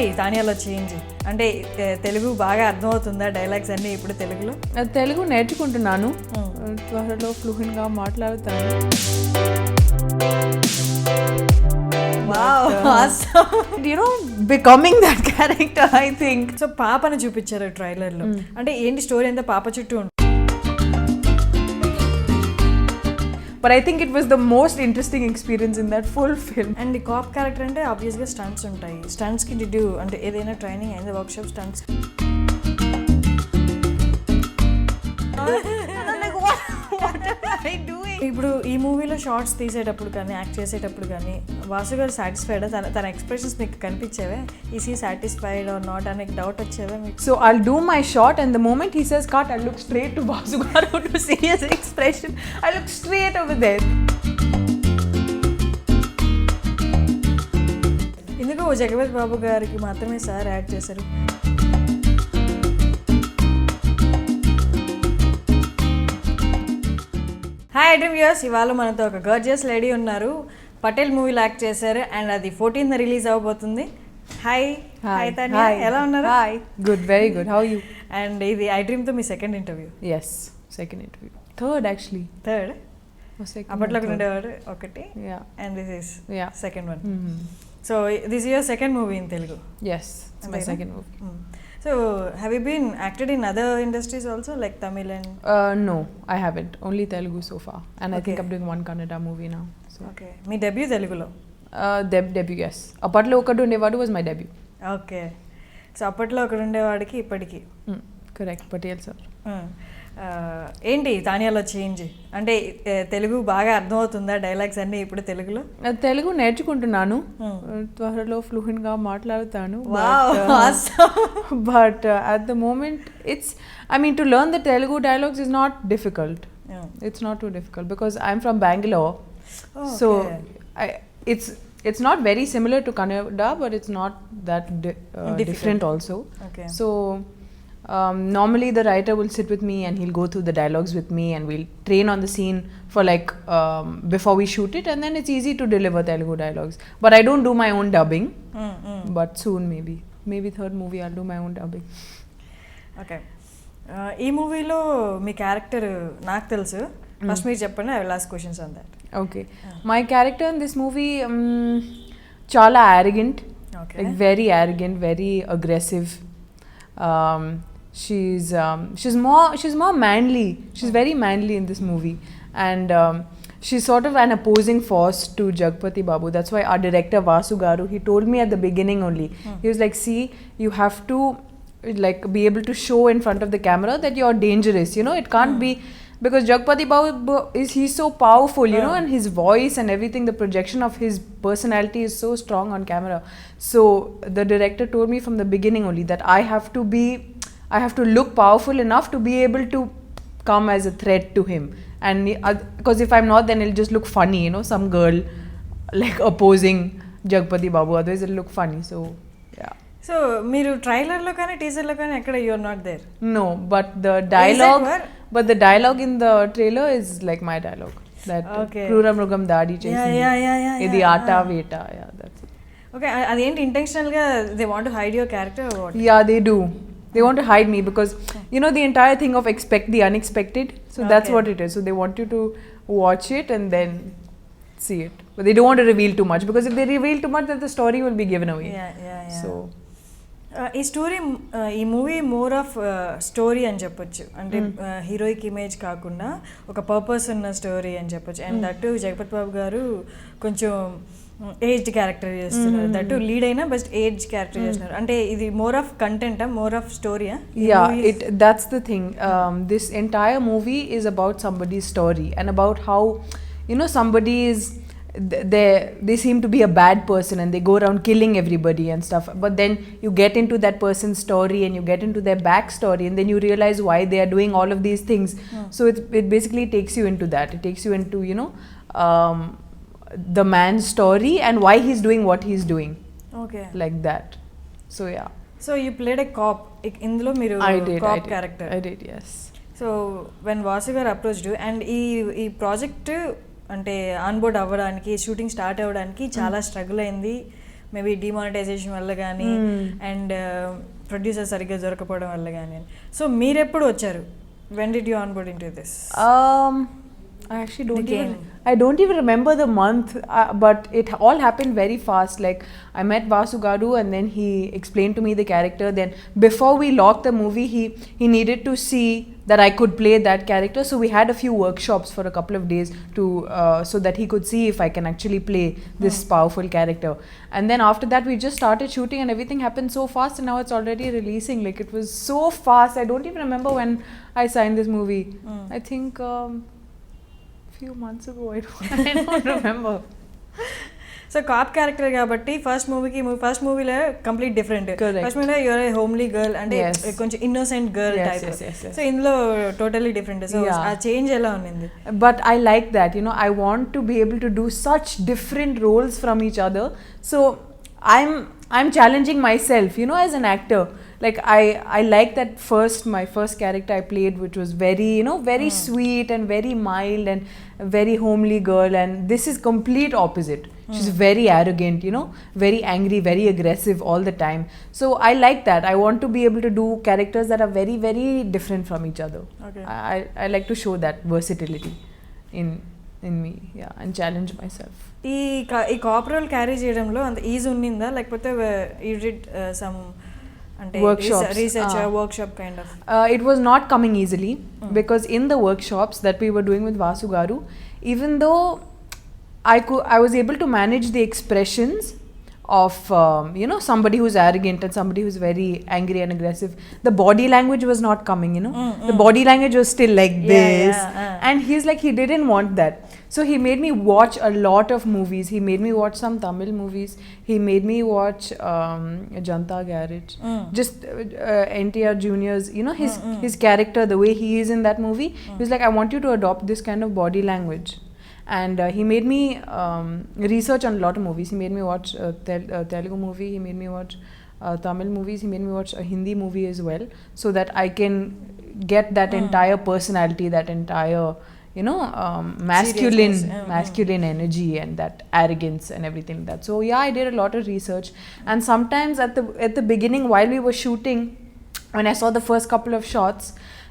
ఏంటి తానియాలో చేంజ్ అంటే తెలుగు బాగా అర్థమవుతుందా డైలాగ్స్ అన్నీ ఇప్పుడు తెలుగులో? తెలుగు నేర్చుకుంటున్నాను, త్వరలో ఫ్లూయెంట్గా మాట్లాడుతాను. Becoming that character, I think. So పాపని చూపించారు ట్రైలర్లో, అంటే ఏంటి స్టోరీ అంతా పాప చుట్టూ ఉంటుంది. But I think it was the most interesting experience in that full film. And ఈ కాప్ క్యారెక్టర్ అంటే ఆబ్వియస్గా స్టంట్స్ ఉంటాయి. స్టంట్స్కి డిడ్ యూ అంటే ఏదైనా ట్రైనింగ్ అయింది, వర్క్షాప్ స్టంట్స్? ఇప్పుడు ఈ మూవీలో షార్ట్స్ తీసేటప్పుడు కానీ యాక్ట్ చేసేటప్పుడు కానీ వాసు గారు సాటిస్ఫైడ్? తన ఎక్స్ప్రెషన్స్ మీకు కనిపించేవే? Is he satisfied or not అనే డౌట్ వచ్చేవా మీకు? So I'll do my shot and the moment he says cut, I'll look straight to Vasu garu to see his expression. I look straight over there. ఎందుకు జగపతి బాబు గారికి మాత్రమే sir add చేశారు? Hi iDream viewers, ఇవాళ మనతో ఒక గర్జియస్ lady ఉన్నారు. పటేల్ మూవీలో act చేశారు అండ్ అది 14th రిలీజ్ అవబోతుంది. హాయ్ తాన్యా, ఎలా ఉన్నారు? Hi, good, very good. How you? And ఇది iDreamతో మీ second interview? Yes, second interview. Third actually. Third. అప్పట్లో ఉండేవాడు ఒకటి, Yeah. And this is second one. Mm-hmm. So this your second movie in Telugu? Yes, it's my second movie. So have you been acted in other industries also like Tamil and? No, I haven't. Only Telugu so far, and Okay. I think I'm doing one Kannada movie now. So Okay, me debut తెలుగులో? debut, yes. Appatlo Okadunde was my debut. Okay, so అప్పట్లో అక్కడ ఉండేవాడికి ఇప్పటికి Correct, Patel SIR. ఏంటి తానియాలో change అంటే తెలుగు బాగా అర్థమవుతుందా dialogues అన్నీ ఇప్పుడు తెలుగులో? తెలుగు నేర్చుకుంటున్నాను, త్వరలో ఫ్లూయెంట్గా మాట్లాడుతాను. But at the moment, to learn the Telugu dialogues is not difficult. It's not too difficult because I'm from Bangalore. So it's not very similar to Kannada, but it's not that different also. Okay. So normally the writer will sit with me and he'll go through the dialogues with me and we'll train on the scene for before we shoot it, and then it's easy to deliver Telugu dialogues. But I don't do my own dubbing. But soon maybe third movie I'll do my own dubbing. Okay, ఈ మూవీలో మీ character నాకు తెలుసు, first మీరు చెప్పండి. I will ask questions on that. Okay. My character in this movie chala arrogant. Okay. Like very arrogant, very aggressive. She's more manly. She's very manly in this movie, and she's sort of an opposing force to Jagapati Babu. That's why our director Vasu garu, he told me at the beginning only. He was like, see, you have to be able to show in front of the camera that you're dangerous. It can't be, because Jagapati Babu he's so powerful, and his voice and everything, the projection of his personality is so strong on camera. So the director told me from the beginning only that I have to look powerful enough to be able to come as a threat to him. And because if I'm not, then it'll just look funny, some girl opposing Jagapati Babu, otherwise it'll look funny. So yeah. So మీరు ట్రైలర్లో కానీ టీజర్లో కానీ ఎక్కడ you are not there? No, but the dialogue in the trailer is like my dialogue. That Krura Mrugam Dadi chasing. Yeah. Idi Aata Veta. Yeah, that's it. Okay, అదేంటి ఇంటెన్షనల్గా they want to hide your character or what? Yeah, they do. They want to hide me because the entire thing of expect the unexpected. So that's what it is. So they want you to watch it and then see it. But they don't want to reveal too much, because if they reveal too much, then the story will be given away. Yeah. So ఈ movie more of story అని చెప్పొచ్చు. అంటే heroic image కాకుండా ఒక purpose ఉన్న story అని చెప్పొచ్చు. And that Jagapathi Babu garu కొంచెం ఏజ్డ్ క్యారెక్టర్ చేస్తున్నారు, దట్టు లీడ్ అయినా బస్ట్ ఏజ్ క్యారెక్టర్ చేస్తున్నారు. అంటే ఇది మోర్ ఆఫ్ కంటెంటా, మోర్ ఆఫ్ స్టోరీయా? Yeah, that's the thing. This entire movie is about somebody's story and about how somebody is they seem to be a bad person and they go around killing everybody and stuff, but then you get into that person's story and you get into their backstory, and then you realize why they are doing all of these things. So it basically takes you into that. It takes you into the man's story and why he's doing what he's doing. Okay, like that. So yeah. So you played a cop. ఇందులో మీరు cop character. I did, yes. So when Vasu garu approached you, and ఈ project అంటే on board అవ్వడానికి, shooting start అవ్వడానికి చాలా struggle అయింది. Maybe demonetisation వల్ల కానీ అండ్ ప్రొడ్యూసర్ సరిగ్గా దొరకపోవడం వల్ల కానీ. సో మీరు ఎప్పుడు వచ్చారు? When did you onboard into this? I actually don't even remember the month, but it all happened very fast. Like I met Vasu Garu and then he explained to me the character. Then before we locked the movie, he needed to see that I could play that character. So we had a few workshops for a couple of days to so that he could see if I can actually play this powerful character. And then after that, we just started shooting and everything happened so fast. And now it's already releasing. Like it was so fast. I don't even remember when I signed this movie. I think. Few months ago. I don't remember. So cop character కాబట్టి first మూవీలో complete different. First మూవీలో your a homely girl అంటే కొంచెం innocent girl type. So ఇందులో totally different. So ఆ change ఎలా ఉంది? But I like that, you know, I want to be able to do such different roles from each other. So I'm challenging myself, you know, as an actor. Like I like that my first character I played, which was very, you know, very sweet and very mild and very homely girl, and this is complete opposite. She's very arrogant, you know, very angry, very aggressive all the time. So I like that. I want to be able to do characters that are very, very different from each other. Okay. I like to show that versatility in me, yeah, and challenge myself. ఈ cop role carry చేయడంలో అంత easy ఉన్నిందా, లేకపోతే you did some అంటే research workshop kind of? It was not coming easily because in the workshops that we were doing with Vasu Garu, even though I was able to manage the expressions of you know, somebody who's arrogant and somebody who's very angry and aggressive, the body language was not coming, you know. The body language was still like this, and he's like, he didn't want that. So he made me watch a lot of movies. He made me watch some Tamil movies. He made me watch Janta Garage. Just NTR Junior's, you know, his character, the way he is in that movie. He was like, I want you to adopt this kind of body language. And he made me research on a lot of movies. He made me watch Telugu movie. He made me watch Tamil movies. He made me watch a Hindi movie as well, so that I can get that entire personality, that entire, you know, masculine energy and that arrogance and everything like that. So yeah, I did a lot of research, and sometimes at the beginning while we were shooting, when I saw the first couple of shots,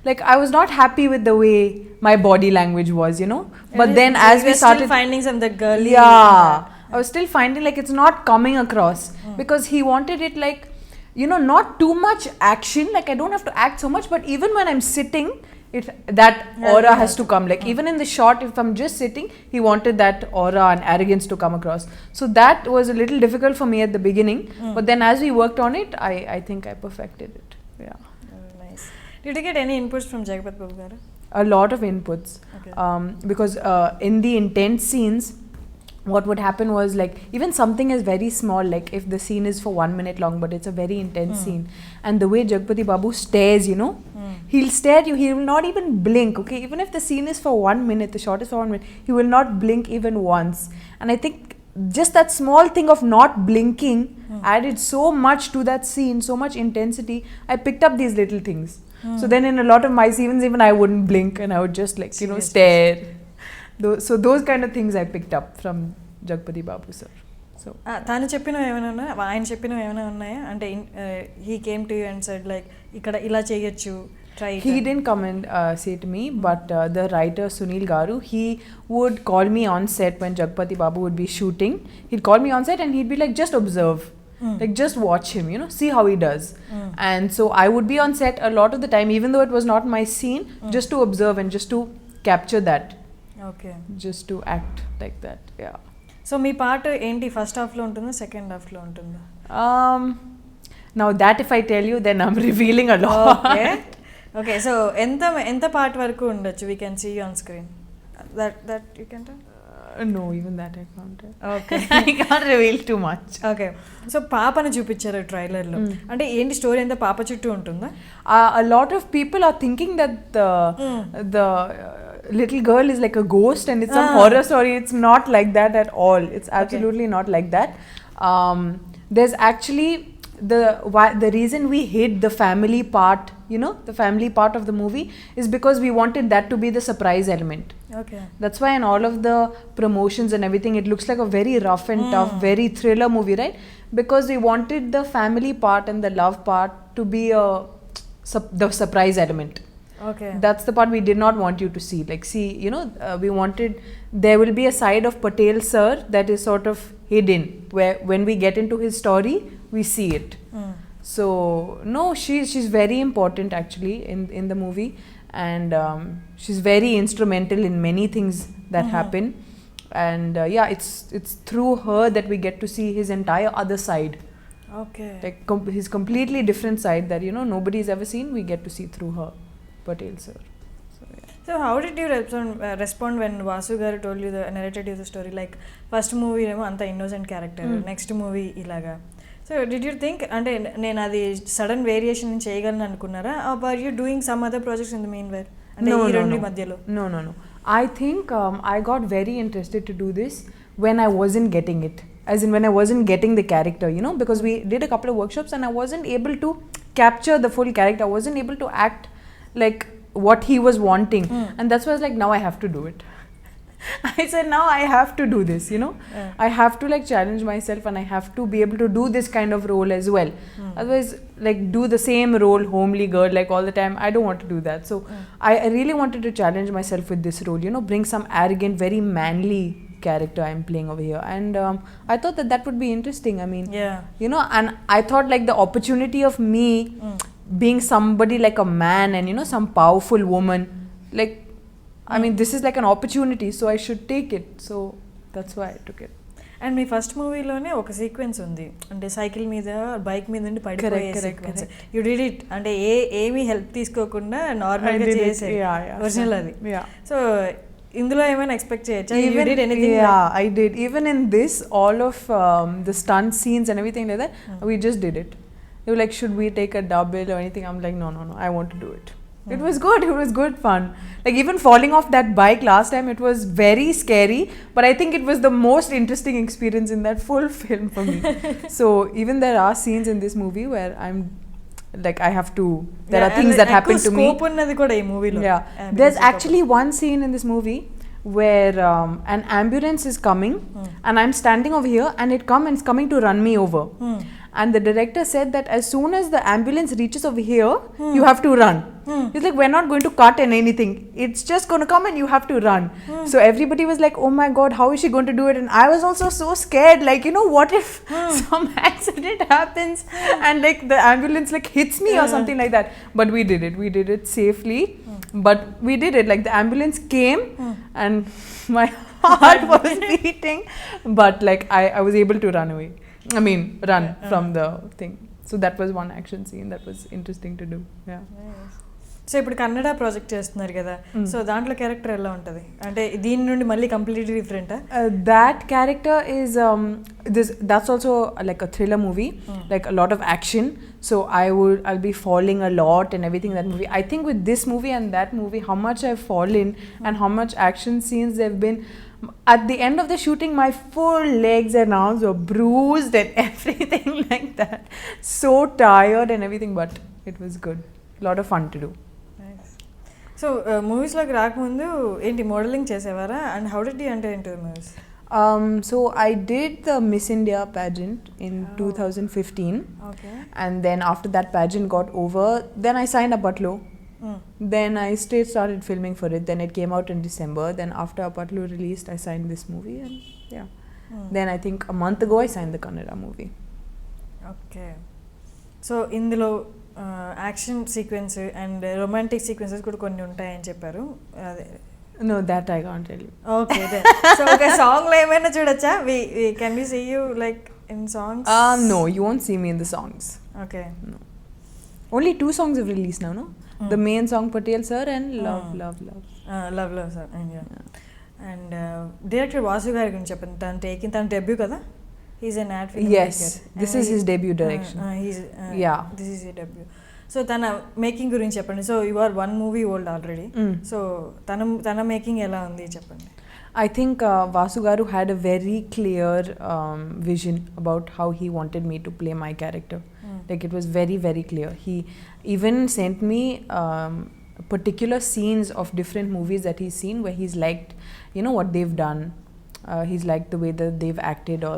like I was not happy with the way my body language was, you know. But then as we started finding some the girly, I was still finding like it's not coming across because he wanted it like, you know, not too much action. Like I don't have to act so much, but even when I'm sitting, that aura has to come. Like even in the shot, if I'm just sitting, he wanted that aura and arrogance to come across. So that was a little difficult for me at the beginning. But then as we worked on it, I think I perfected it. Yeah. Nice. Did you get any inputs from Jagapati Babu garu? A lot of inputs. Okay. Because in the intense scenes, what would happen was, like, even something is very small, like if the scene is for 1 minute long but it's a very intense scene, and the way Jagapati Babu stares, you know, he'll stare at you, he will not even blink. Okay, even if the scene is for 1 minute, the shot is for 1 minute, he will not blink even once. And I think just that small thing of not blinking added so much to that scene, so much intensity. I picked up these little things. So then in a lot of my scenes, even I wouldn't blink and I would just, like, you know, stare. So those kind of things I picked up from Jagapati Babu sir. So తాను చెప్పినవి ఏమైనా ఉన్నాయా, ఆయన చెప్పినవి ఏమైనా ఉన్నాయా? అంటే he came to you and said like ఇక్కడ ఇలా చేయొచ్చు, try it. He didn't come and say to me, but the writer Sunil Garu, he would call me on set when Jagapati Babu would be shooting. He'd call me on set and he'd be like, just observe. Like just watch him, you know, see how he does. And so I would be on set a lot of the time, even though it was not my scene, just to observe and just to capture that. Okay. Just to act like that, yeah. So me part ఏంటి, first half లో ఉంటుందా, second half లో ఉంటుందా? Now that if I tell you, then I'm revealing a lot. Okay, so ఎంత part వరకు ఉండొచ్చు we can see you on screen? That you can tell? No, even that I can't tell. Okay. I can't reveal too much. Okay. So పాపని చూపించారు trailer లో, అంటే ఏంటి story అంతా పాప చుట్టూ ఉంటుందా? A lot of people are thinking that the little girl is like a ghost and it's some horror story. It's not like that at all. It's absolutely not like that. There's actually the reason we hid the family part, you know, the family part of the movie, is because we wanted that to be the surprise element. Okay. That's why in all of the promotions and everything, it looks like a very rough and tough, very thriller movie, right? because we wanted the family part and the love part to be the surprise element. Okay. That's the part we did not want you to see. Like, see, you know, we wanted, there will be a side of Patel sir that is sort of hidden, where when we get into his story, we see it. So, no, she's very important actually in the movie, and she's very instrumental in many things that happen. And yeah, it's through her that we get to see his entire other side. Okay. Like his completely different side that, you know, nobody's ever seen, we get to see through her, Patel sir. So how did you respond when Vasu garu told you narrated you the story? Like first movie emo anta innocent character, next movie ilaga. So did you think ante nenu adi sudden variation cheyagalanu anukunnara, or were you doing some other projects in the meanwhile? Ante ee rendu madhyalo. No. I think I got very interested to do this when I wasn't getting it. As in when I wasn't getting the character, you know, because we did a couple of workshops and I wasn't able to capture the full character. I wasn't able to act like what he was wanting. And that's why I was like, now I have to do it. I said, now I have to do this, you know. I have to like challenge myself, and I have to be able to do this kind of role as well. Otherwise, like do the same role, homely girl, like all the time, I don't want to do that. So I really wanted to challenge myself with this role, you know, bring some arrogant, very manly character I'm playing over here. And I thought that would be interesting. I mean, you know, and I thought like the opportunity of me being somebody like a man and, you know, some powerful woman, like, I mean, this is like an opportunity, so I should take it. So that's why I took it. And మీ first మూవీలోనే ఒక sequence ఉంది, అంటే cycle మీద bike మీద నుండి పడిపోయే sequence. You did it, అంటే ఏమీ హెల్ప్ తీసుకోకుండా నార్మల్గా చేసే ఒరిజినల్ అది. సో ఇందులో ఏమైనా ఎక్స్పెక్ట్ చేయొచ్చా? You did anything? Yeah, I did. Even in this, all of the stunt scenes and everything like that, we just did it. You were like, should we take a double or anything? I'm like, no, I want to do it. It was good fun. Like even falling off that bike last time, it was very scary, but I think it was the most interesting experience in that full film for me. So even there are scenes in this movie where I'm like, I have to, there are things that happen to me. Yeah, there's actually one scene in this movie where an ambulance is coming and I'm standing over here and it's coming to run me over. And the director said that as soon as the ambulance reaches over here, you have to run. He's like, we're not going to cut and anything. It's just going to come and you have to run. So everybody was like, oh my God, how is she going to do it? And I was also so scared. Like, you know, what if some accident happens and like the ambulance like hits me or something like that. But we did it. We did it safely. But we did it. Like the ambulance came and my heart was beating. But like I was able to run away. I mean, run from the thing. So that was one action scene that was interesting to do. Yeah. So ఇప్పుడు Kannada project చేస్తున్నారు కదా, so దాంట్లో character ఎలా ఉంటుంది? అంటే దీని నుండి మళ్ళీ completely డిఫరెంటా? That character is that's also like a thriller movie, like a lot of action. So I'll be falling a lot and everything in that movie. I think with this movie and that movie, how much I've fallen and how much action scenes there've been. At the end of the shooting, my full legs and arms were bruised and everything like that. So tired and everything, but it was good. A lot of fun to do. Nice. So మూవీస్లోకి రాకముందు ఏంటి modelling చేసేవారా? And how did you enter into the movies? So I did the Miss India pageant in 2015. Okay. And then after that pageant got over, then I signed Appatlo. Then I started filming for it. Then it came out in December. Then after Appatlo released, I signed this movie, and yeah. Then I think a month ago I signed the Kannada movie. Okay. So ఇందులో action sequence and romantic sequences కూడా కొన్ని ఉంటాయని చెప్పారు. అదే No, that I can't tell you. Okay, then. So ఒక సాంగ్లో ఏమైనా చూడొచ్చా? Can we see you like in songs? No, you won't see me in the songs. Okay. No. Only 2 songs have released now, no? The main song Patel SIR and Love. Love sir. And director Vasu గారి గురించి చెప్పండి. తన debut కదా? He's an ad film. Yes, this is his debut direction. This is his debut. So తన making గురించి చెప్పండి. So you are 1 movie old already. సో తన మేకింగ్ ఎలా ఉంది చెప్పండి. I think Vasu garu had a very clear vision about how he wanted me to play my character. Like it was very, very clear. He even sent me particular scenes of different movies that he's seen where he's liked, you know, what they've done. He's liked the way that they've acted or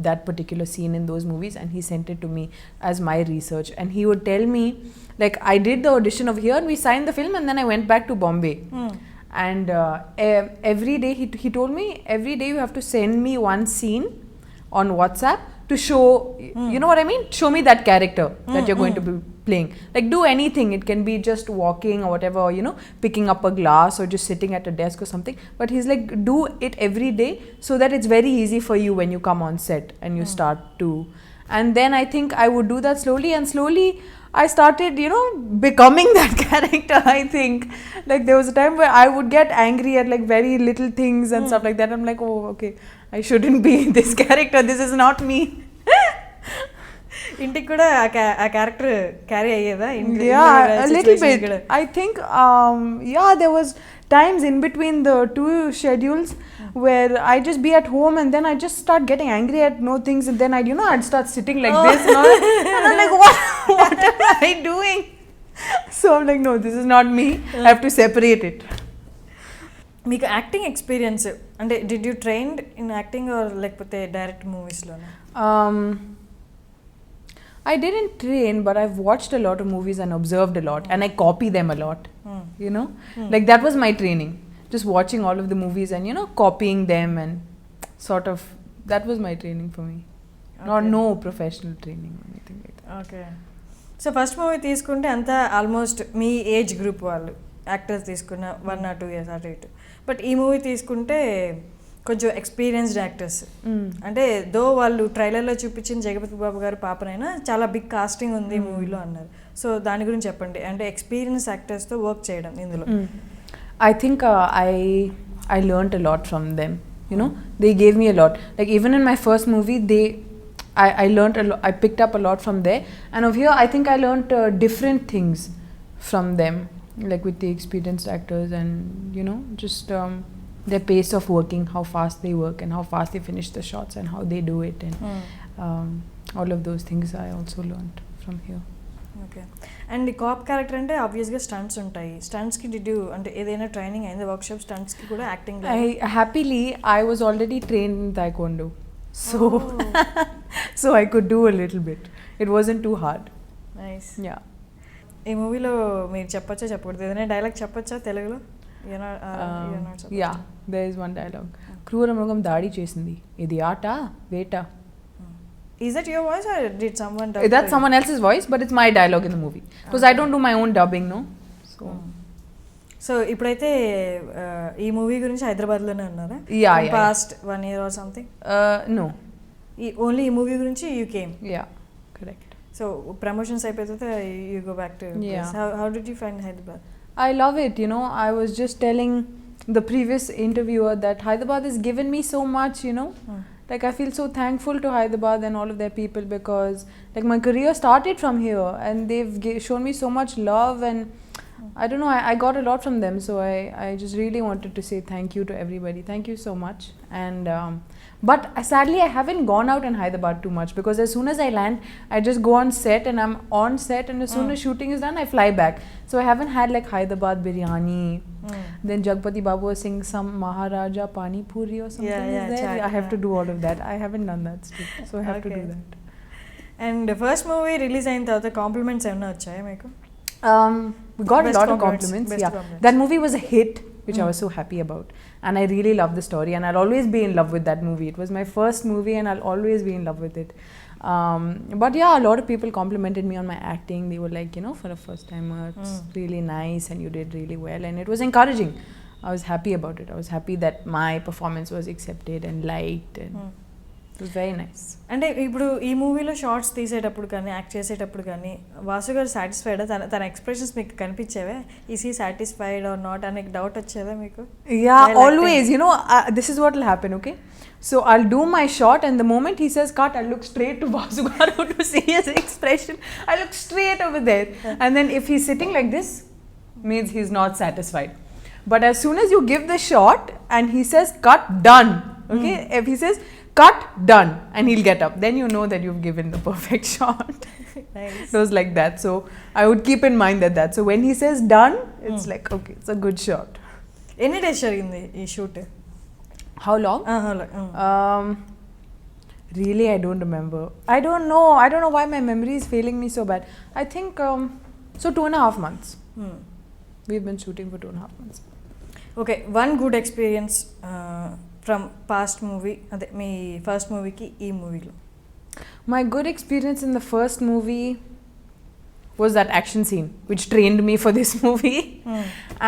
that particular scene in those movies, and he sent it to me as my research. And he would tell me, like, I did the audition over here and we signed the film, and then I went back to Bombay. And every day he told me, every day you have to send me one scene on WhatsApp to show, you know what I mean, show me that character that you're going to be playing. Like, do anything. It can be just walking or whatever, you know, picking up a glass or just sitting at a desk or something. But he's like, do it every day so that it's very easy for you when you come on set and you start to. And then I think I would do that slowly, and slowly I started, you know, becoming that character, I think. Like, there was a time where I would get angry at like very little things and stuff like that. I'm like, oh, okay, I shouldn't be this character. This is not me. ఇంటికి కూడా ఆ character carry అయ్యేదా? A little bit. I think, there was times in between the two schedules where I just be at home and then I just start getting angry at no things, and then I'd start sitting like this and all, and I'm like, what am I doing? So I'm like, no, this is not me. I have to separate it. మీకు acting experience అంటే did you trained in acting are లేకపోతే direct మూవీస్లోనే? I didn't train, but I've watched a lot of movies and observed a lot, and I copy them a lot. You know, like that was my training, just watching all of the movies and, you know, copying them, and sort of that was my training for me. No professional training or anything like that. Okay. So first movie తీసుకుంటే అంతా almost మీ age group వాళ్ళు actors తీసుకున్న 1 or 2 years అటు ఇటు. But ఈ movie తీసుకుంటే కొంచెం experienced actors, అంటే దో వాళ్ళు ట్రైలర్లో చూపించిన జగపతి బాబు గారు పాపనైనా చాలా బిగ్ కాస్టింగ్ ఉంది మూవీలో అన్నారు. సో దాని గురించి చెప్పండి, అంటే ఎక్స్పీరియన్స్ యాక్టర్స్తో వర్క్ చేయడం ఇందులో. I think I learnt a lot from them, you know. They gave me a lot. Like, even in my first movie, I learnt a lot. I picked up a lot from there, and over here I think I learnt different things from them, like with the experienced actors, and, you know, just their pace of working, how fast they work and how fast they finish the shots and how they do it, and all of those things I also learnt from here. Okay. And ఈ cap character అంటే ఆబ్వియస్గా stunts ఉంటాయి. స్టంట్స్కి did you అంటే ఏదైనా training అయింది, workshop స్టంట్స్కి కూడా acting? I was already trained in taekwondo, so I could do a little bit. It wasn't too hard. Nice. Yeah. ఈ మూవీలో మీరు చెప్పొచ్చా చెప్పకూడదు, ఏదైనా డైలాగ్ చెప్పొచ్చా తెలుగులో? Yeah, there is one dialogue. క్రూర మృగం దాడి చేసింది, ఇది ఆట వేట. Is that your voice or did someone dub? That's someone else's voice, but it's my dialogue in the movie, because I don't do my own dubbing, no. So ఇప్పుడైతే ఈ movie గురించి హైదరాబాద్లోనే ఉన్నారా? Past 1 year or something? No. Only ఈ movie గురించి you came? Yeah, correct. So promotions అయిపోతే you go back to place. How did you find Hyderabad? I love it, you know. I was just telling the previous interviewer that Hyderabad has given me so much, you know. Like, I feel so thankful to Hyderabad and all of their people, because like my career started from here, and they've shown me so much love, and I don't know, I got a lot from them. So I just really wanted to say thank you to everybody. Thank you so much. And but sadly I haven't gone out in Hyderabad too much, because as soon as I land, I just go on set, and I'm on set, and as soon as shooting is done, I fly back. So I haven't had like Hyderabad biryani. Then Jagapati Babu was saying some Maharaja Pani Puri or something. There. I have to do all of that. I haven't done that still, so I have to do that. And first movie release అయిన తర్వాత compliments ఏమైనా వచ్చాయా మీకు? We got a lot of compliments. That movie was a hit, which I was so happy about, and I really love the story, and I'll always be in love with that movie. It was my first movie, and I'll always be in love with it. But yeah, a lot of people complimented me on my acting. They were like, you know, for a first timer, it's really nice, and you did really well, and it was encouraging. I was happy about it. I was happy that my performance was accepted and liked, and it was very nice. అంటే ఇప్పుడు ఈ మూవీలో shorts తీసేటప్పుడు కానీ act చేసేటప్పుడు కానీ వాసు గారు satisfied? తన ఎక్స్ప్రెషన్స్ మీకు కనిపించేవే? Is he satisfied or not అనే డౌట్ వచ్చేదా మీకు? Yeah, always. You know, this is what will happen, okay? So I'll do my shot, and the moment he says cut, I'll look straight to Vasu Garu to see his expression. I look straight over there, and then if he's sitting like this, means he's not satisfied. But as soon as you give the shot and he says cut, done, okay? If he says cut, done, and he'll get up, then you know that you've given the perfect shot. Nice. It was like that. So I would keep in mind that. So when he says done, it's like, okay, it's a good shot. ఎన్ని days జరిగింది ఈ shoot? How long? Really, I don't remember. I don't know why my memory is failing me so bad. I think so 2.5 months. We've been shooting for 2.5 months. Okay, one good experience from past movie, అదే మీ first మూవీకి ఈ మూవీలో. My good experience in the first movie was that action scene which trained me for this movie.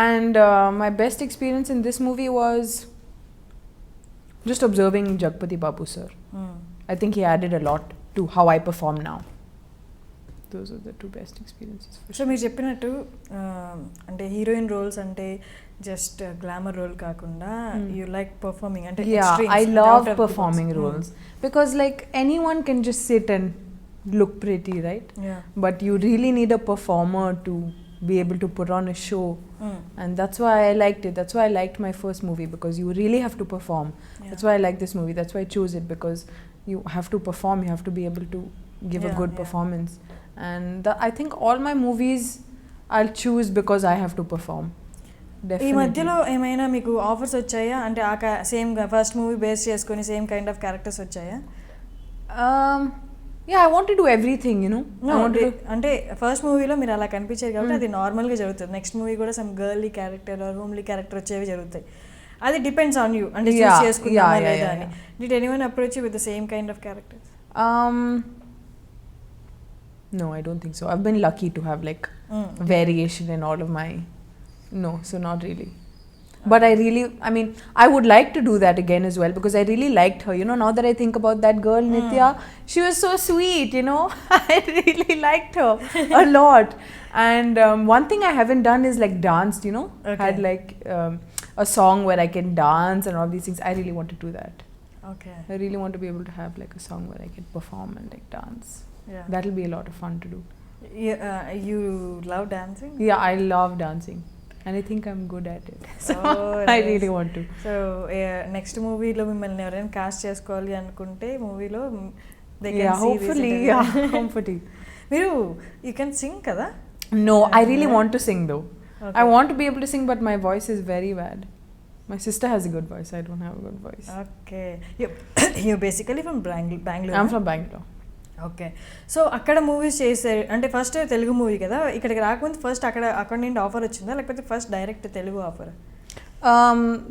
And my best experience in this movie was just observing Jagapati Babu sir. I think he added a lot to how I perform now. Those are the two best experiences. So మీరు చెప్పినట్టు అంటే heroine roles అంటే just glamour role కాకుండా you like performing అంటే I love performing roles because like anyone can just sit and look pretty, right? Yeah. But you really need a performer to be able to put on a show. And that's why I liked it. That's why I liked my first movie, because you really have to perform. That's why I like this movie. That's why I chose it, because you have to perform. You have to be able to give a good performance. And I think all my movies I'll choose because I have to perform. ఈ మధ్యలో ఏమైనా మీకు offers వచ్చాయా అంటే ఆ same first movie base చేసుకొని same kind of characters వచ్చాయా? Yeah, I want to do everything, you know. అంటే ఫస్ట్ మూవీలో మీరు అలా కనిపించారు కాబట్టి అది నార్మల్గా జరుగుతుంది. నెక్స్ట్ మూవీ కూడా some girly character are homely character వచ్చేవి జరుగుతాయి. అది డిపెండ్స్ ఆన్ యూ అంటే చూస్ చేసుకుంటామా లేదా అని. Did anyone approach you with the same kind of characters? No, I don't think so. I've been lucky to have like variation in all of my... No, so not really. But I mean, I would like to do that again as well, because I really liked her. You know, now that I think about that girl, Nitya, she was so sweet, you know. I really liked her a lot. And one thing I haven't done is like danced, you know. Okay. Had like a song where I can dance and all these things. I really want to do that. Okay. I really want to be able to have like a song where I can perform and like dance. Yeah. That'll be a lot of fun to do. You love dancing? Yeah, I love dancing. And I think I'm good at it. So nice. I really want to. So next మూవీలో మిమ్మల్ని ఎవరైనా cost చేసుకోవాలి అనుకుంటే మూవీలో they can see hopefully, hopefully. మీరు you can sing కదా? No, I really want to sing though. Okay. I want to be able to sing, but my voice is very bad. My sister has a good voice. I don't have a good voice. Okay. You're basically from Bangalore. I'm from Bangalore. Okay. So అక్కడ movies చేశారు అంటే first Telugu movie కదా, ఇక్కడికి రాకముందు first అక్కడ నుండి offer వచ్చిందా లేకపోతే first direct Telugu offer?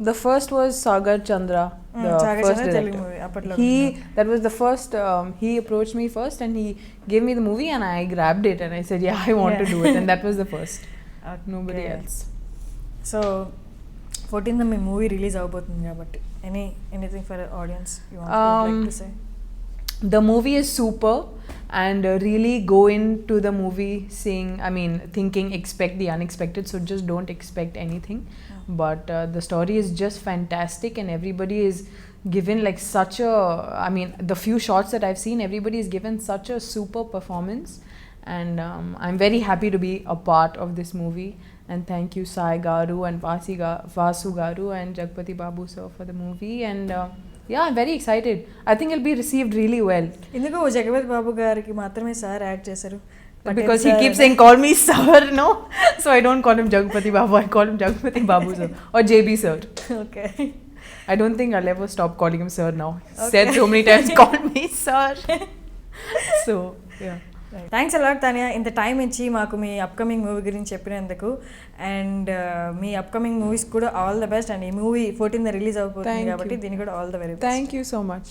The first was Sagar Chandra, the first director. Telugu movie, Appatlo. That was the first. He approached me first and he gave me the movie and I grabbed it and I said, yeah, I want to do it, and that was the first. Okay. Nobody else. So 14th me movie release అవబోతుంది కాబట్టి anything for audience you want to say? The movie is super, and really go into the movie thinking expect the unexpected, so just don't expect anything. But the story is just fantastic and everybody is given like such a, the few shots that I've seen, everybody is given such a super performance, and I'm very happy to be a part of this movie. And thank you Sai Garu and Vasu Garu and Jagapati Babu sir for the movie, and yeah, I'm very excited. I think it'll be received really well. ఎందుకు జగపతి బాబు గారికి మాత్రమే sir add చేశారు? Because he keeps saying call me sir, no? So I don't call him Jagapati Babu, I call him Jagapati Babu sir or JB sir. Okay. I don't think I'll ever stop calling him sir now. Okay. Said so many times call me sir. So yeah. Thanks a lot Tanya, ఇంత time ఇచ్చి మాకు మీ upcoming movie గురించి చెప్పినందుకు. And me upcoming movies కూడా all the best. And ఈ movie 14th release అవుతుంది కాబట్టి దీనికి కూడా all the very best. Thank you so much.